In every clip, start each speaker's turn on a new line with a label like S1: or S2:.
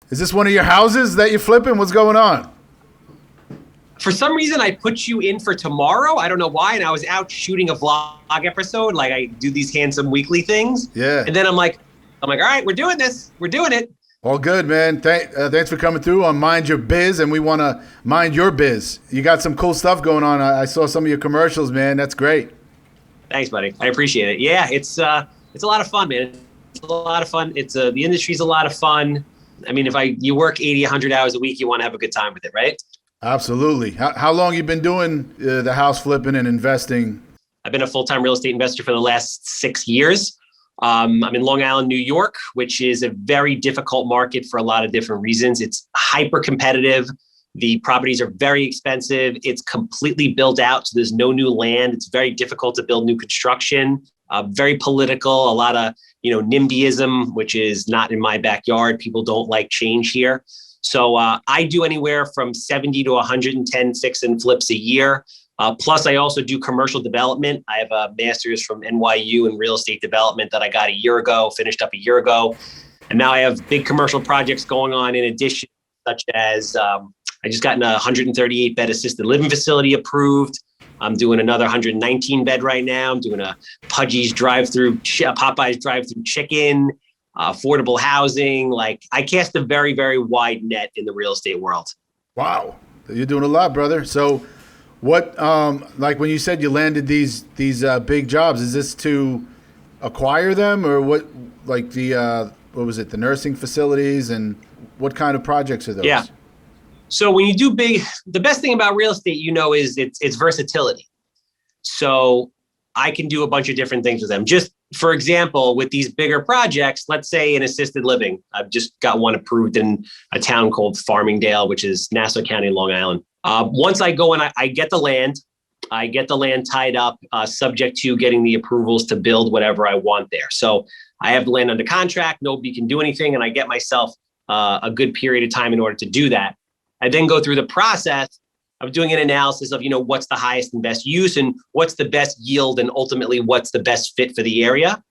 S1: Is this one of your houses that you're flipping? What's going on?
S2: For some reason, I put you in for tomorrow. I don't know why. And I was out shooting a vlog episode. Like I do these handsome weekly things.
S1: Yeah.
S2: And then I'm like, all right, we're doing this. We're doing it.
S1: All good, man. Thanks for coming through on Mind Your Biz, and we want to mind your biz. You got some cool stuff going on. I saw some of your commercials, man. That's great.
S2: Thanks, buddy. I appreciate it. Yeah, it's a lot of fun, man. It's a lot of fun. The industry's a lot of fun. I mean, you work 80, 100 hours a week, you want to have a good time with it, right?
S1: Absolutely. How long you been doing the house flipping and investing?
S2: I've been a full-time real estate investor for the last 6 years. I'm in Long Island, New York, which is a very difficult market for a lot of different reasons. It's hyper competitive. The properties are very expensive. It's completely built out, so there's no new land. It's very difficult to build new construction. Very political, a lot of NIMBYism, which is not in my backyard. People don't like change here. So I do anywhere from 70 to 110 fix and flips a year. Plus, I also do commercial development. I have a master's from NYU in real estate development that I got finished up a year ago. And now I have big commercial projects going on in addition, such as I just gotten a 138 bed assisted living facility approved. I'm doing another 119 bed right now. I'm doing a Pudgy's Popeye's drive-through chicken, affordable housing. Like I cast a very, very wide net in the real estate world.
S1: Wow. You're doing a lot, brother. So what, like when you said you landed these big jobs, is this to acquire them or what, like the nursing facilities, and what kind of projects are those?
S2: Yeah. So when you do big, the best thing about real estate, is it's versatility. So I can do a bunch of different things with them. Just for example, with these bigger projects, let's say in assisted living, I've just got one approved in a town called Farmingdale, which is Nassau County, Long Island. Once I go and I get the land, tied up, subject to getting the approvals to build whatever I want there. So I have the land under contract, nobody can do anything, and I get myself a good period of time in order to do that. I then go through the process of doing an analysis of, what's the highest and best use and what's the best yield and ultimately what's the best fit for the area.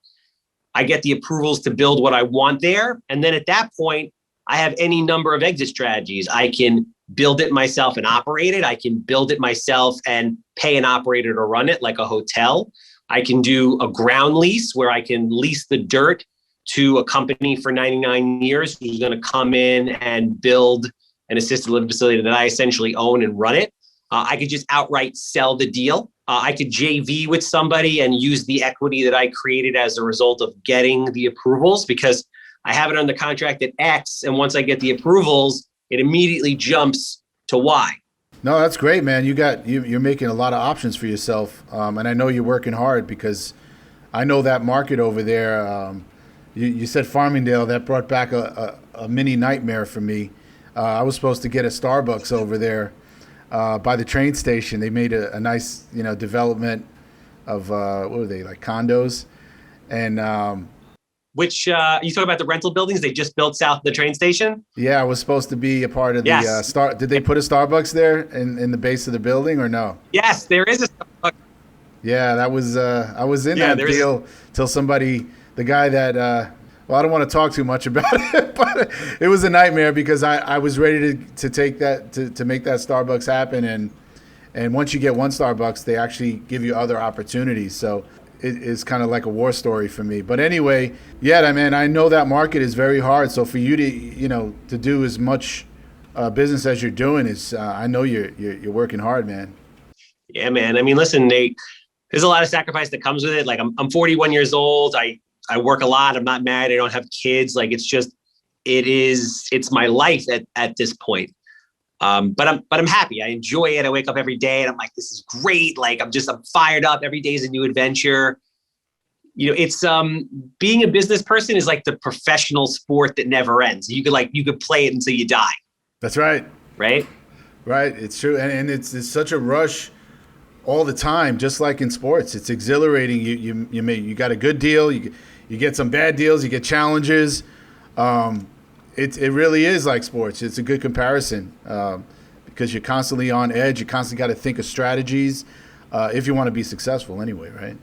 S2: I get the approvals to build what I want there. And then at that point, I have any number of exit strategies. I can build it myself and operate it. I can build it myself and pay an operator to run it like a hotel. I can do a ground lease where I can lease the dirt to a company for 99 years who's going to come in and build an assisted living facility that I essentially own and run it. I could just outright sell the deal. I could JV with somebody and use the equity that I created as a result of getting the approvals, because I have it under contract at X. And once I get the approvals, it immediately jumps to Y.
S1: No, that's great, man. You're making a lot of options for yourself. And I know you're working hard because I know that market over there. You said Farmingdale, that brought back a mini nightmare for me. I was supposed to get a Starbucks over there by the train station. They made a nice, development of what were they, like condos, and
S2: which you talk about the rental buildings they just built south of the train station?
S1: Yeah, I was supposed to be a part of the Did they put a Starbucks there in the base of the building or no?
S2: Yes, there is a Starbucks.
S1: Yeah, that was I was in that deal till somebody, the guy that. Well, I don't want to talk too much about it, but it was a nightmare because I was ready to take that to make that Starbucks happen, and once you get one Starbucks, they actually give you other opportunities. So it's kind of like a war story for me. But anyway, yeah, man, I know that market is very hard. So for you to to do as much business as you're doing is I know you're working hard, man.
S2: Yeah, man. I mean, listen, there's a lot of sacrifice that comes with it. Like I'm 41 years old. I work a lot. I'm not married. I don't have kids. Like it's my life at this point. But I'm happy. I enjoy it. I wake up every day and I'm like, this is great. Like I'm fired up. Every day is a new adventure. It's being a business person is like the professional sport that never ends. You could play it until you die.
S1: That's right.
S2: Right.
S1: Right. It's true. And it's such a rush all the time, just like in sports. It's exhilarating. You got a good deal. You get some bad deals. You get challenges. It really is like sports. It's a good comparison because you're constantly on edge. You constantly got to think of strategies if you want to be successful anyway, right?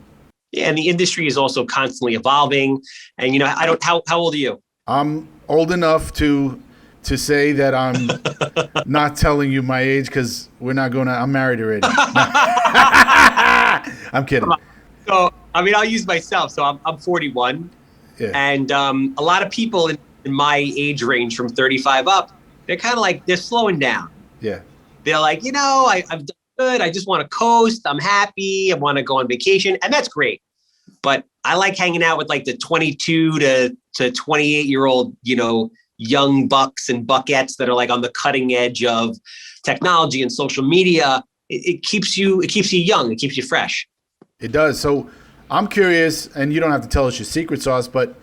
S2: Yeah, and the industry is also constantly evolving. And how old are you?
S1: I'm old enough to to say that I'm not telling you my age because I'm married already. I'm kidding.
S2: So, I mean, I'll use myself. So I'm 41.
S1: Yeah.
S2: And a lot of people in my age range from 35 up, they're kind of like, they're slowing down.
S1: Yeah.
S2: They're like, I've done good. I just want to coast. I'm happy. I want to go on vacation. And that's great. But I like hanging out with like the 22 to 28-year-old, young bucks and buckettes that are like on the cutting edge of technology and social media. It keeps you young. It keeps you fresh.
S1: It does. So I'm curious, and you don't have to tell us your secret sauce, but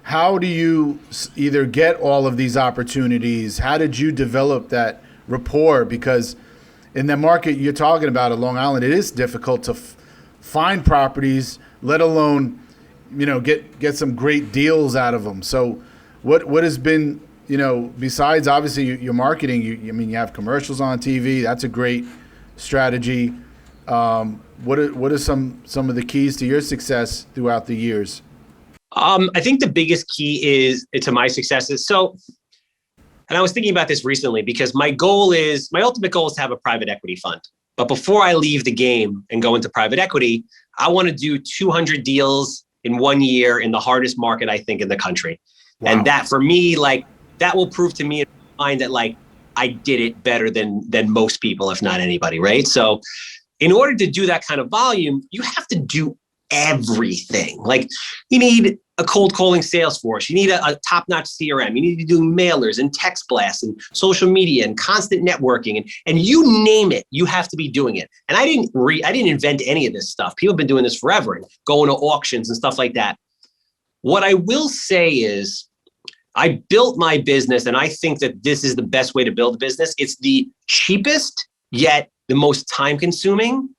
S1: how do you either get all of these opportunities? How did you develop that rapport? Because in the market you're talking about at Long Island, it is difficult to find properties, let alone, get some great deals out of them. So what has been, besides obviously your marketing, you have commercials on TV. That's a great strategy. What are some of the keys to your success throughout the years?
S2: I think the biggest key to my success is and I was thinking about this recently because my ultimate goal is to have a private equity fund. But before I leave the game and go into private equity, I want to do 200 deals in 1 year in the hardest market, I think, in the country. Wow. And that for me, that will prove to me in my mind that I did it better than most people, if not anybody, right? So in order to do that kind of volume, you have to do everything. You need a cold calling sales force. You need a top-notch CRM. You need to be doing mailers and text blasts and social media and constant networking and you name it, you have to be doing it. And I didn't invent any of this stuff. People have been doing this forever and going to auctions and stuff like that. What I will say is I built my business, and I think that this is the best way to build a business. It's the cheapest, yet the most time-consuming.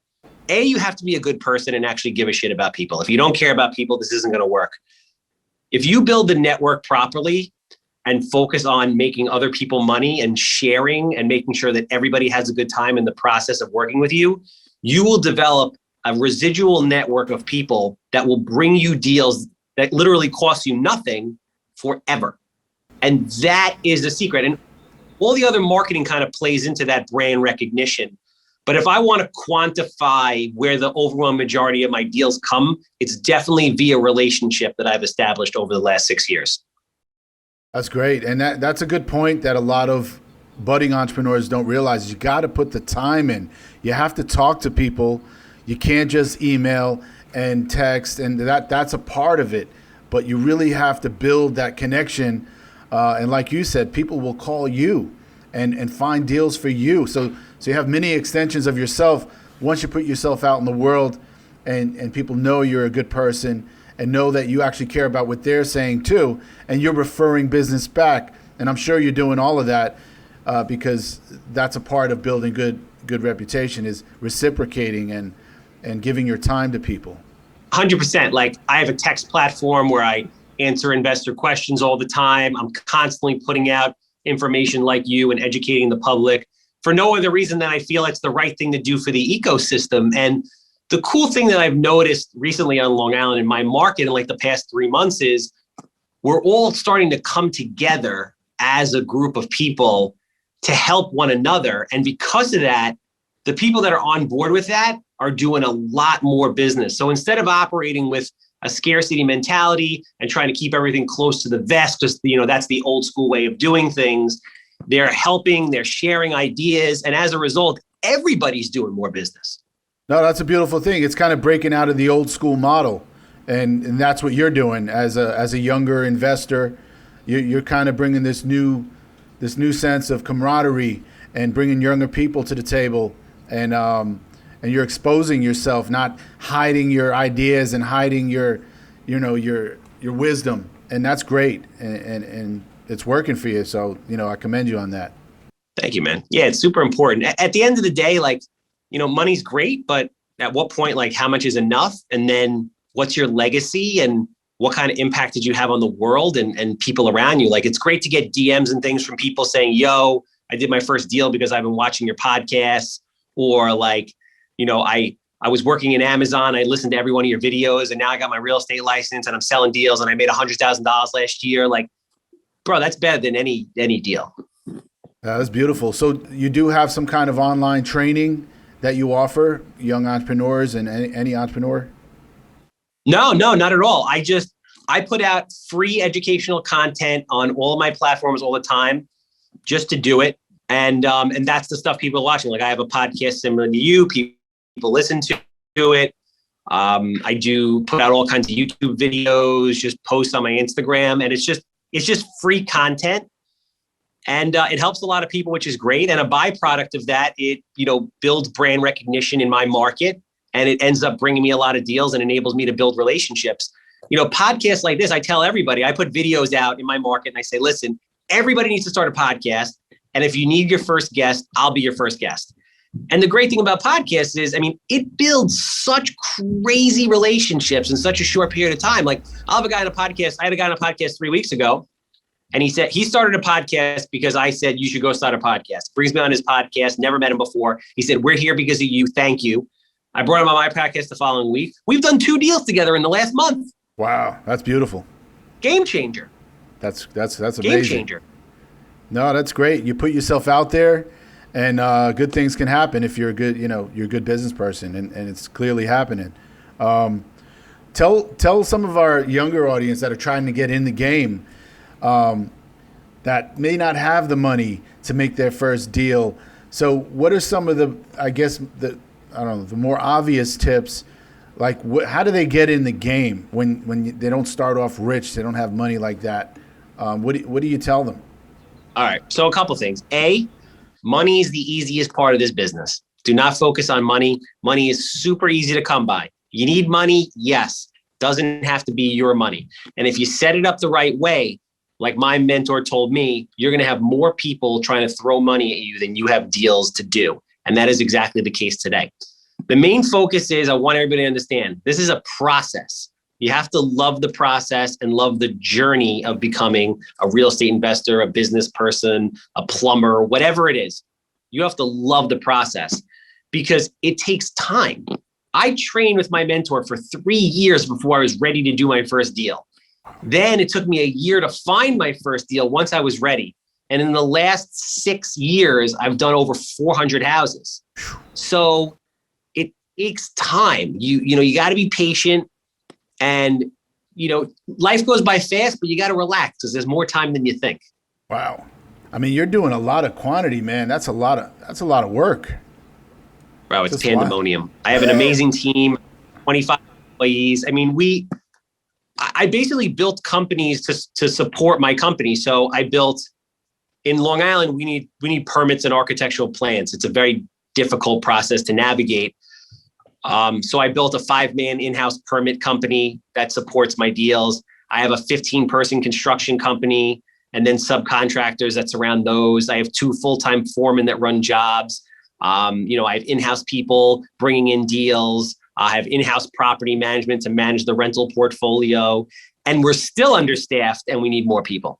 S2: You have to be a good person and actually give a shit about people. If you don't care about people, this isn't going to work. If you build the network properly and focus on making other people money and sharing and making sure that everybody has a good time in the process of working with you, you will develop a residual network of people that will bring you deals that literally cost you nothing forever. And that is the secret. And all the other marketing kind of plays into that brand recognition. But if I want to quantify where the overwhelming majority of my deals come, it's definitely via relationship that I've established over the last 6 years.
S1: That's great. And that's a good point that a lot of budding entrepreneurs don't realize. You got to put the time in. You have to talk to people. You can't just email and text, and that's a part of it. But you really have to build that connection. And like you said, people will call you and find deals for you. So you have many extensions of yourself once you put yourself out in the world and people know you're a good person and know that you actually care about what they're saying too, and you're referring business back. And I'm sure you're doing all of that because that's a part of building good reputation, is reciprocating and giving your time to people.
S2: 100%. I have a text platform where I answer investor questions all the time. I'm constantly putting out information like you and educating the public for no other reason than I feel it's the right thing to do for the ecosystem. And the cool thing that I've noticed recently on Long Island in my market in the past 3 months is we're all starting to come together as a group of people to help one another. And because of that, the people that are on board with that are doing a lot more business. So instead of operating with a scarcity mentality and trying to keep everything close to the vest, just, that's the old school way of doing things, they're helping, they're sharing ideas. And as a result, everybody's doing more business.
S1: No, that's a beautiful thing. It's kind of breaking out of the old school model. And that's what you're doing as a younger investor. You're kind of bringing this new sense of camaraderie and bringing younger people to the table. And you're exposing yourself, not hiding your ideas and hiding your wisdom. And that's great. And it's working for you. So, I commend you on that.
S2: Thank you, man. Yeah, it's super important. At the end of the day, money's great, but at what point, how much is enough? And then what's your legacy and what kind of impact did you have on the world and people around you? It's great to get DMs and things from people saying, yo, I did my first deal because I've been watching your podcast, or I was working in Amazon. I listened to every one of your videos and now I got my real estate license and I'm selling deals and I made $100,000 last year. bro, that's better than any deal.
S1: That's beautiful. So you do have some kind of online training that you offer young entrepreneurs and any entrepreneur?
S2: No, not at all. I put out free educational content on all of my platforms all the time just to do it. And that's the stuff people are watching. Like I have a podcast similar to you. People listen to it. I do put out all kinds of YouTube videos, just post on my Instagram, and it's just free content. And it helps a lot of people, which is great. And a byproduct of that, it builds brand recognition in my market, and it ends up bringing me a lot of deals and enables me to build relationships. Podcasts like this, I tell everybody, I put videos out in my market and I say, listen, everybody needs to start a podcast. And if you need your first guest, I'll be your first guest. And the great thing about podcasts is, it builds such crazy relationships in such a short period of time. Like I had a guy on a podcast 3 weeks ago. And he said he started a podcast because I said, you should go start a podcast. Brings me on his podcast. Never met him before. He said, we're here because of you. Thank you. I brought him on my podcast the following week. We've done 2 deals together in the last month.
S1: Wow. That's beautiful.
S2: Game changer.
S1: That's amazing.
S2: Game changer.
S1: No, that's great. You put yourself out there, and good things can happen if you're a good, you're a good business person, and it's clearly happening. Tell some of our younger audience that are trying to get in the game, that may not have the money to make their first deal. So what are some of the more obvious tips? Like how do they get in the game when they don't start off rich, they don't have money like that? What do you tell them?
S2: All right. So a couple things. A, money is the easiest part of this business. Do not focus on money. Money is super easy to come by. You need money? Yes. Doesn't have to be your money. And if you set it up the right way, like my mentor told me, you're going to have more people trying to throw money at you than you have deals to do. And that is exactly the case today. The main focus is, I want everybody to understand, this is a process. You have to love the process and love the journey of becoming a real estate investor, a business person, a plumber, whatever it is. You have to love the process because it takes time. I trained with my mentor for 3 years before I was ready to do my first deal. Then it took me a year to find my first deal once I was ready. And in the last 6 years, I've done over 400 houses. So it takes time. You got to be patient, and life goes by fast, but you got to relax because there's more time than you think.
S1: Wow. You're doing a lot of quantity, man. That's a lot of work.
S2: Bro, it's pandemonium. I have an amazing team, 25 employees. I basically built companies to support my company. So I built in Long Island, we need permits and architectural plans. It's a very difficult process to navigate. So I built a 5-man in-house permit company that supports my deals. I have a 15-person construction company and then subcontractors that surround those. I have 2 full-time foremen that run jobs. I have in-house people bringing in deals. I have in-house property management to manage the rental portfolio. And we're still understaffed and we need more people.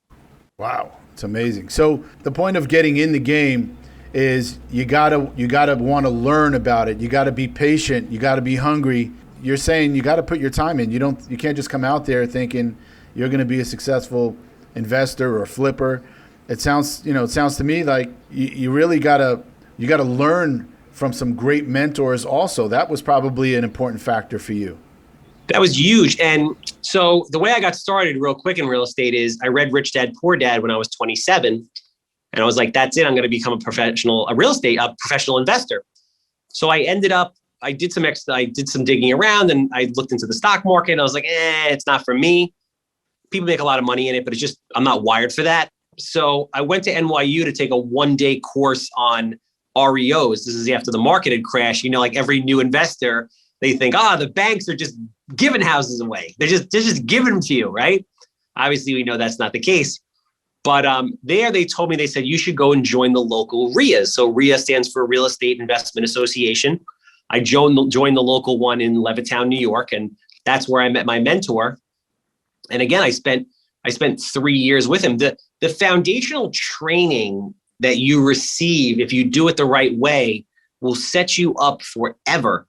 S1: Wow. It's amazing. So the point of getting in the game is you gotta want to learn about it. You gotta be patient. You gotta be hungry. You're saying you gotta put your time in. You can't just come out there thinking you're gonna be a successful investor or a flipper. It sounds to me like you really gotta learn from some great mentors also. That was probably an important factor for you.
S2: That was huge. And so the way I got started real quick in real estate is I read Rich Dad Poor Dad when I was 27. And I was like, that's it. I'm going to become a professional investor. So I did some digging around and I looked into the stock market and I was like, it's not for me. People make a lot of money in it, but I'm not wired for that. So I went to NYU to take a 1-day course on REOs. This is after the market had crashed. Like every new investor, they think, the banks are just giving houses away. They're just giving them to you, right? Obviously, we know that's not the case. But they told me, they said, you should go and join the local RIAs. So RIA stands for Real Estate Investment Association. I joined the local one in Levittown, New York. And that's where I met my mentor. And again, I spent 3 years with him. The foundational training that you receive, if you do it the right way, will set you up forever.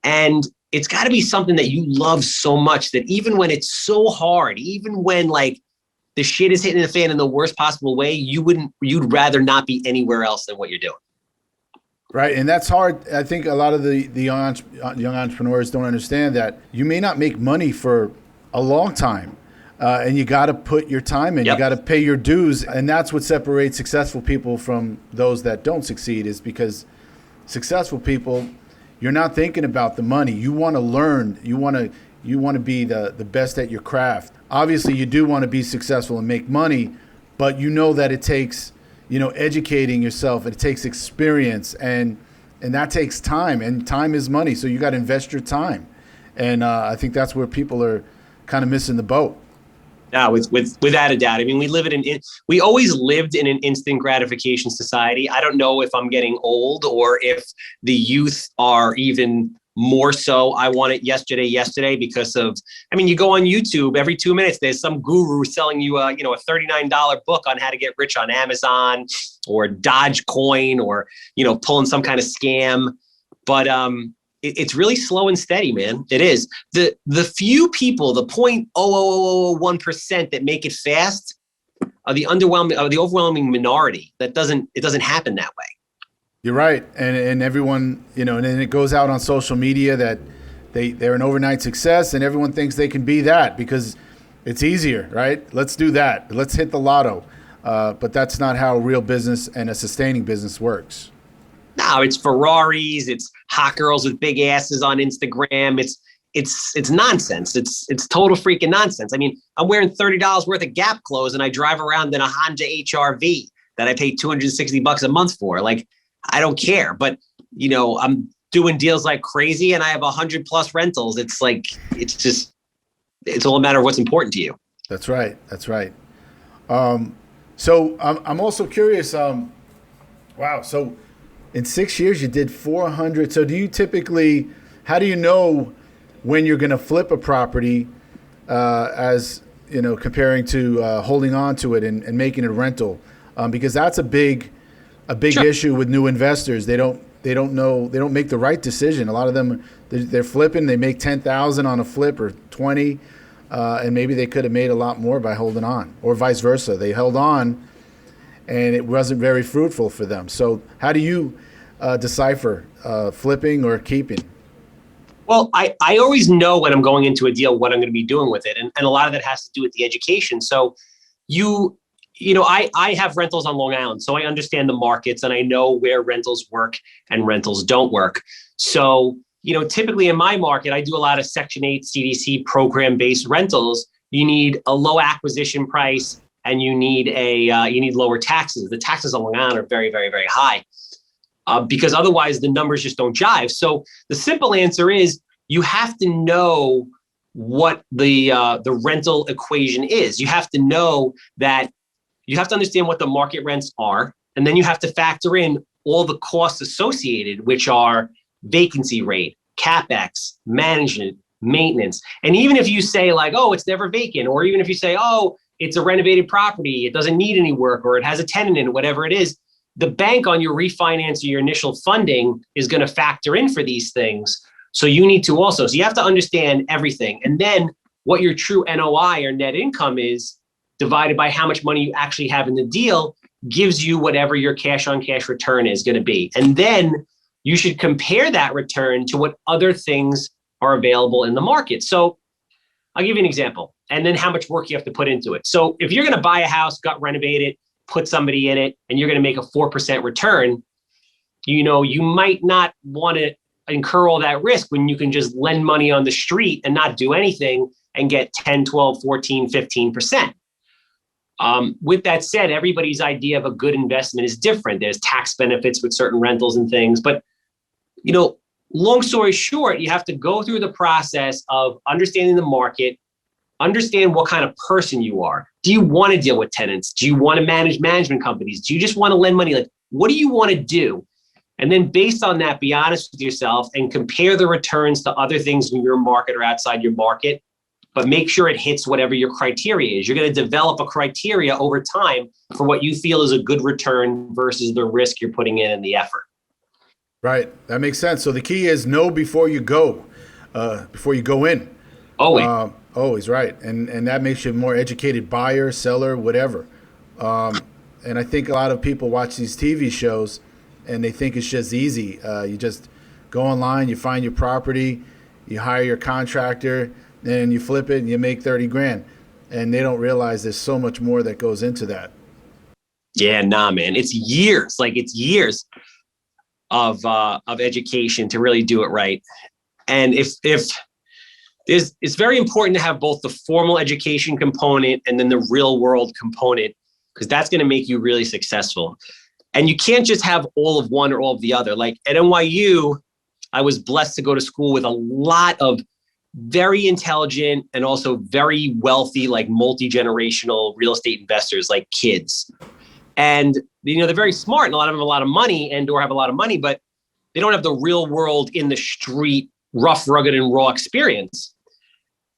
S2: And it's got to be something that you love so much that even when it's so hard, even when the shit is hitting the fan in the worst possible way, you'd rather not be anywhere else than what you're doing.
S1: Right. And that's hard. I think a lot of the young entrepreneurs don't understand that you may not make money for a long time. And you got to put your time in. Yep. You got to pay your dues. And that's what separates successful people from those that don't succeed, is because successful people, you're not thinking about the money. You want to learn. You want to be the best at your craft. Obviously, you do want to be successful and make money, but you know that it takes, educating yourself. It takes experience, and that takes time. And time is money, so you got to invest your time. And I think that's where people are kind of missing the boat.
S2: No, without a doubt. I mean, we always lived in an instant gratification society. I don't know if I'm getting old or if the youth are even more so. I want it yesterday because of, you go on YouTube every 2 minutes, there's some guru selling you a $39 book on how to get rich on Amazon or Dogecoin or, pulling some kind of scam. But, it's really slow and steady, man. It is. The few people, the 0.0001% that make it fast are the overwhelming minority. It doesn't happen that way.
S1: You're right. And everyone, and then it goes out on social media that they're an overnight success, and everyone thinks they can be that because it's easier, right? Let's do that. Let's hit the lotto. But that's not how real business and a sustaining business works.
S2: No, it's Ferraris, it's hot girls with big asses on Instagram. It's nonsense. It's total freaking nonsense. I'm wearing $30 worth of Gap clothes and I drive around in a Honda HR-V that I pay $260 a month for. Like, I don't care. But, I'm doing deals like crazy and I have 100+ rentals. It's like, it's all a matter of what's important to you.
S1: That's right. So I'm also curious. Wow. So in 6 years, you did 400. So do you typically, how do you know when you're going to flip a property as, comparing to holding on to it and making it a rental? Because that's a big Sure. issue with new investors. They don't know, they don't make the right decision. A lot of them, they're flipping, they make 10,000 on a flip or 20, and maybe they could have made a lot more by holding on, or vice versa. They held on and it wasn't very fruitful for them. So how do you decipher flipping or keeping?
S2: Well, I always know when I'm going into a deal what I'm going to be doing with it. And a lot of that has to do with the education. So I have rentals on Long Island, so I understand the markets and I know where rentals work and rentals don't work. So, typically in my market, I do a lot of Section 8 CDC program-based rentals. You need a low acquisition price and you need lower taxes. The taxes on Long Island are very, very, very high because otherwise the numbers just don't jive. So the simple answer is you have to know what the rental equation is. You have to know that you have to understand what the market rents are, and then you have to factor in all the costs associated, which are vacancy rate, CapEx, management, maintenance. And even if you say like, oh, it's never vacant, or even if you say, oh, it's a renovated property, it doesn't need any work, or it has a tenant in it, whatever it is, the bank on your refinance or your initial funding is going to factor in for these things. So you need to also, so you have to understand everything. And then what your true NOI or net income is divided by how much money you actually have in the deal gives you whatever your cash on cash return is going to be. And then you should compare that return to what other things are available in the market. So I'll give you an example, and then how much work you have to put into it. So if you're going to buy a house, gut renovate it, put somebody in it, and you're going to make a 4% return, you might not want to incur all that risk when you can just lend money on the street and not do anything and get 10, 12, 14, 15%. With that said, everybody's idea of a good investment is different. There's tax benefits with certain rentals and things, but long story short, you have to go through the process of understanding the market, understand what kind of person you are. Do you want to deal with tenants? Do you want to manage management companies? Do you just want to lend money? Like, what do you want to do? And then based on that, be honest with yourself and compare the returns to other things in your market or outside your market, but make sure it hits whatever your criteria is. You're going to develop a criteria over time for what you feel is a good return versus the risk you're putting in and the effort. Right.
S1: That makes sense. So the key is know before you go in.
S2: Always.
S1: Always, right. And that makes you a more educated buyer, seller, whatever. And I think a lot of people watch these TV shows and they think it's just easy. You just go online, you find your property, you hire your contractor, and you flip it and you make 30 grand. And they don't realize there's so much more that goes into that.
S2: Yeah, nah, man. It's years, of education to really do it right. And if it's very important to have both the formal education component and then the real world component, because that's going to make you really successful. And you can't just have all of one or all of the other. Like at NYU, I was blessed to go to school with a lot of very intelligent and also very wealthy, like multi-generational real estate investors, like kids. And, they're very smart and a lot of them have a lot of money or have a lot of money, but they don't have the real world in the street, rough, rugged, and raw experience.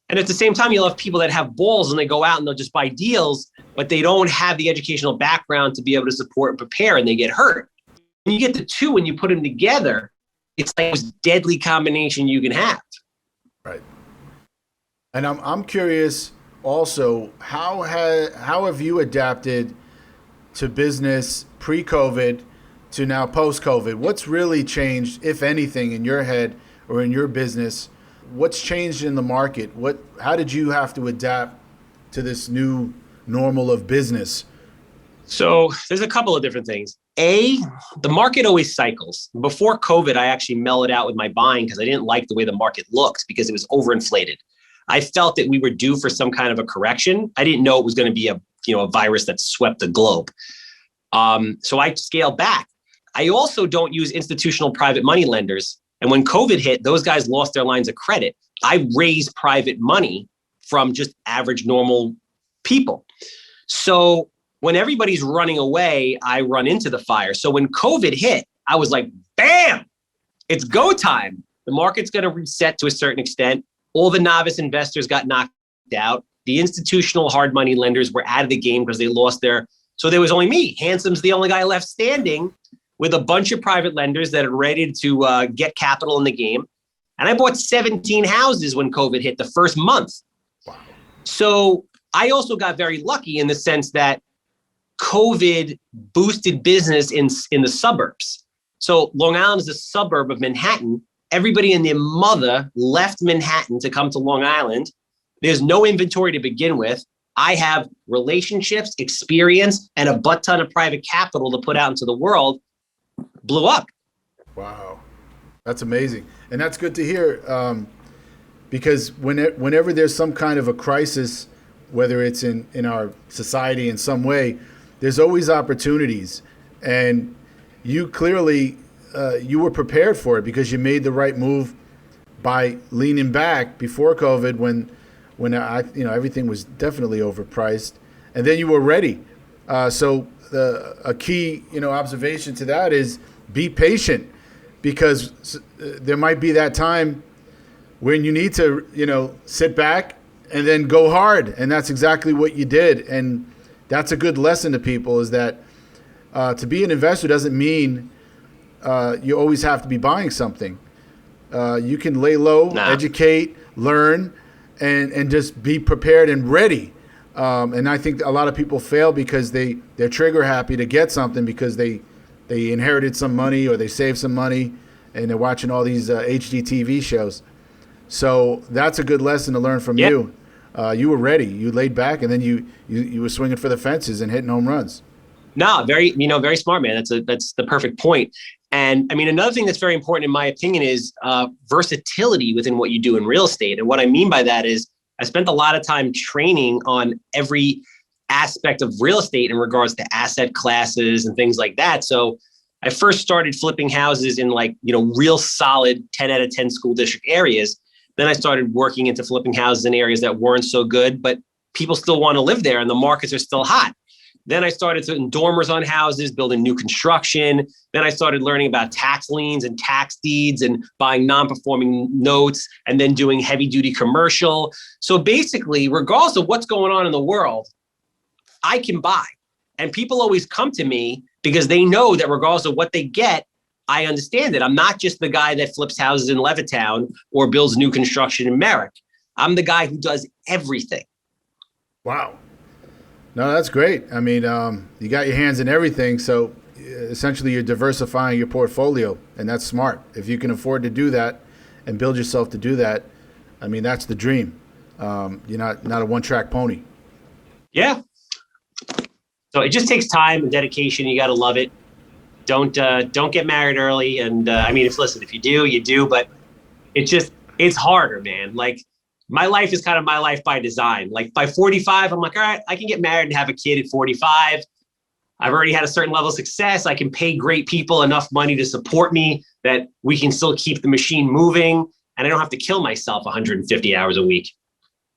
S2: And at the same time, you'll have people that have balls and they go out and they'll just buy deals, but they don't have the educational background to be able to support and prepare, and they get hurt. When you get the two, when you put them together, it's like the most deadly combination you can have.
S1: Right. And I'm curious also, how have you adapted to business pre-COVID to now post-COVID? What's really changed, if anything, in your head or in your business? What's changed in the market? How did you have to adapt to this new normal of business?
S2: So there's a couple of different things. The market always cycles. Before COVID, I actually mellowed out with my buying because I didn't like the way the market looked because it was overinflated. I felt that we were due for some kind of a correction. I didn't know it was going to be a virus that swept the globe. So I scaled back. I also don't use institutional private money lenders. And when COVID hit, those guys lost their lines of credit. I raised private money from just average, normal people. So when everybody's running away, I run into the fire. So when COVID hit, I was like, bam, it's go time. The market's going to reset to a certain extent. All the novice investors got knocked out. The institutional hard money lenders were out of the game because they lost so there was only me. Handsome's the only guy left standing with a bunch of private lenders that are ready to get capital in the game. And I bought 17 houses when COVID hit the first month.
S1: Wow.
S2: So I also got very lucky in the sense that COVID boosted business in the suburbs. So Long Island is a suburb of Manhattan. Everybody and their mother left Manhattan to come to Long Island. There's no inventory to begin with. I have relationships, experience, and a butt ton of private capital to put out into the world. Blew up.
S1: Wow. That's amazing. And that's good to hear, because whenever there's some kind of a crisis, whether it's in our society in some way, there's always opportunities. And you clearly, you were prepared for it because you made the right move by leaning back before COVID when everything was definitely overpriced, and then you were ready. So a key observation to that is be patient, because there might be that time when you need to sit back and then go hard, and that's exactly what you did. And that's a good lesson to people, is that to be an investor doesn't mean you always have to be buying something. You can lay low, educate, learn, and just be prepared and ready. And I think a lot of people fail because they're trigger happy to get something because they inherited some money or they saved some money and they're watching all these HGTV shows. So that's a good lesson to learn from you. You were ready. You laid back, and then you were swinging for the fences and hitting home runs.
S2: No, very smart, man. That's the perfect point. And I mean, another thing that's very important in my opinion is versatility within what you do in real estate. And what I mean by that is I spent a lot of time training on every aspect of real estate in regards to asset classes and things like that. So I first started flipping houses in real solid 10 out of 10 school district areas. Then I started working into flipping houses in areas that weren't so good, but people still want to live there and the markets are still hot. Then I started putting dormers on houses, building new construction. Then I started learning about tax liens and tax deeds and buying non-performing notes, and then doing heavy duty commercial. So basically, regardless of what's going on in the world, I can buy. And people always come to me because they know that regardless of what they get, I understand it. I'm not just the guy that flips houses in Levittown or builds new construction in Merrick. I'm the guy who does everything.
S1: Wow. No, that's great. I mean, you got your hands in everything. So essentially you're diversifying your portfolio, and that's smart. If you can afford to do that and build yourself to do that, I mean, that's the dream. You're not a one-track pony.
S2: Yeah. So it just takes time and dedication. You got to love it. Don't get married early. And I mean, if you do, you do, but it's harder, man. Like, my life is kind of my life by design. Like, by 45, I'm like, all right, I can get married and have a kid at 45. I've already had a certain level of success. I can pay great people enough money to support me that we can still keep the machine moving, and I don't have to kill myself 150 hours a week.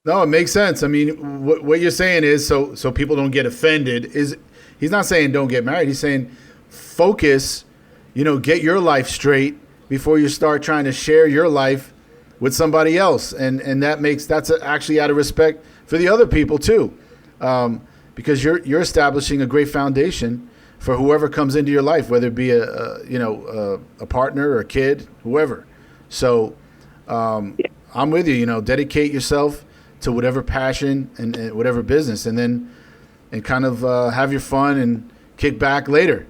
S1: No, it makes sense. I mean, what you're saying is, so people don't get offended, is he's not saying don't get married. He's saying focus, get your life straight before you start trying to share your life with somebody else. And that's actually out of respect for the other people too. Because you're establishing a great foundation for whoever comes into your life, whether it be a partner or a kid, whoever. So I'm with you. Dedicate yourself to whatever passion and whatever business, and kind of have your fun and kick back later.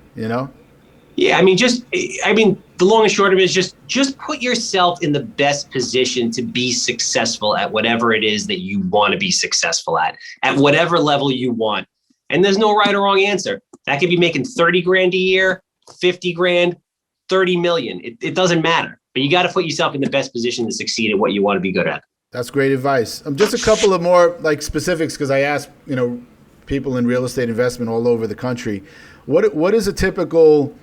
S2: Yeah, I mean, the long and short of it is just put yourself in the best position to be successful at whatever it is that you want to be successful at whatever level you want. And there's no right or wrong answer. That could be making 30 grand a year, 50 grand, 30 million. It doesn't matter, but you got to put yourself in the best position to succeed at what you want to be good at.
S1: That's great advice. Just a couple of more specifics, because I asked, people in real estate investment all over the country. What is a typical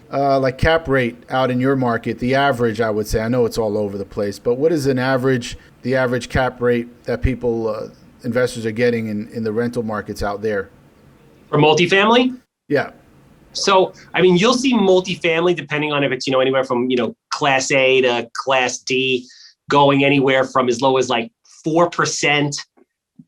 S1: cap rate out in your market? The average, I would say. I know it's all over the place, but what is the average cap rate that people, investors, are getting in the rental markets out there?
S2: For multifamily?
S1: Yeah.
S2: So, I mean, you'll see multifamily, depending on if it's, anywhere from, class A to class D, going anywhere from as low as 4%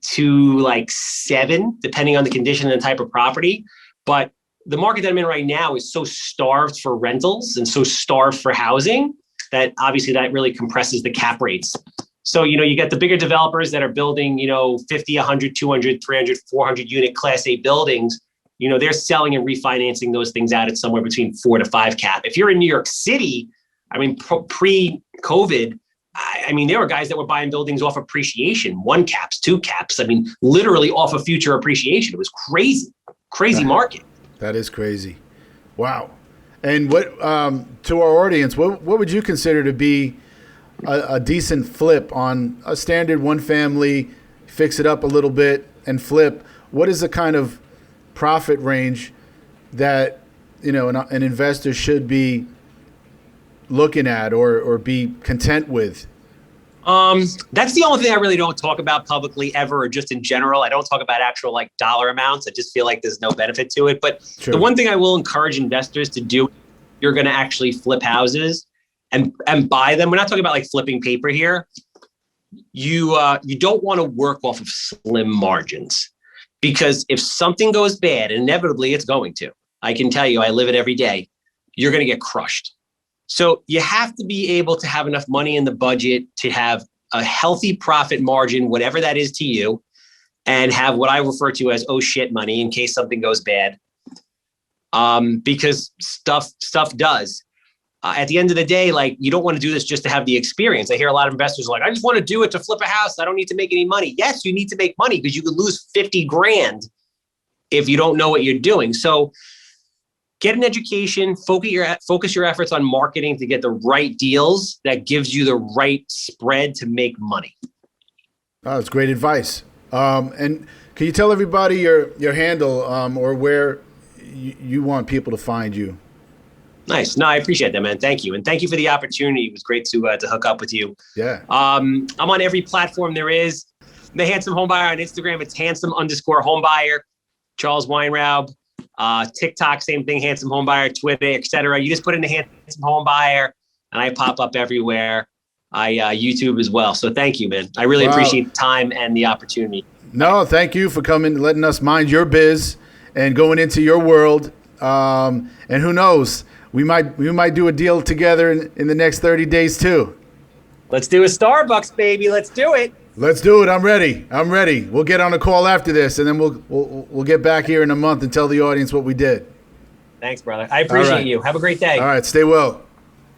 S2: to 7%, depending on the condition and the type of property. But the market that I'm in right now is so starved for rentals and so starved for housing that obviously that really compresses the cap rates. So, you get the bigger developers that are building, 50, 100, 200, 300, 400 unit class A buildings. They're selling and refinancing those things out at somewhere between 4 to 5 cap. If you're in New York City, I mean, pre-COVID, there were guys that were buying buildings off appreciation, 1 caps, 2 caps. I mean, literally off of future appreciation. It was crazy market.
S1: That is crazy. Wow. And what to our audience, what would you consider to be a decent flip on a standard one family, fix it up a little bit and flip? What is the kind of profit range that an investor should be looking at or be content with?
S2: That's the only thing I really don't talk about publicly ever, or just in general. I don't talk about actual dollar amounts. I just feel like there's no benefit to it. But True. The one thing I will encourage investors to do, you're going to actually flip houses and buy them. We're not talking about flipping paper here. You don't want to work off of slim margins, because if something goes bad, inevitably it's going to. I can tell you, I live it every day. You're going to get crushed. So you have to be able to have enough money in the budget to have a healthy profit margin, whatever that is to you, and have what I refer to as oh shit money in case something goes bad. Because stuff does. At the end of the day, you don't want to do this just to have the experience. I hear a lot of investors I just want to do it to flip a house. I don't need to make any money. Yes, you need to make money, because you could lose 50 grand if you don't know what you're doing. So get an education, focus your efforts on marketing to get the right deals that gives you the right spread to make money.
S1: Oh, that's great advice. And can you tell everybody your handle or where you want people to find you?
S2: Nice. No, I appreciate that, man. Thank you. And thank you for the opportunity. It was great to hook up with you.
S1: Yeah.
S2: I'm on every platform there is. The Handsome Homebuyer on Instagram, it's handsome_homebuyer. Charles Weinraub. TikTok, same thing, Handsome Homebuyer, Twitter, etc. You just put in the Handsome Homebuyer and I pop up everywhere. YouTube as well. So thank you, man. I really appreciate the time and the opportunity.
S1: No, thank you for coming, letting us mind your biz and going into your world. And who knows, we might do a deal together in the next 30 days too.
S2: Let's do a Starbucks, baby. Let's do it.
S1: Let's do it. I'm ready. We'll get on a call after this, and then we'll get back here in a month and tell the audience what we did.
S2: Thanks, brother. I appreciate you. Have a great day.
S1: All right. Stay well.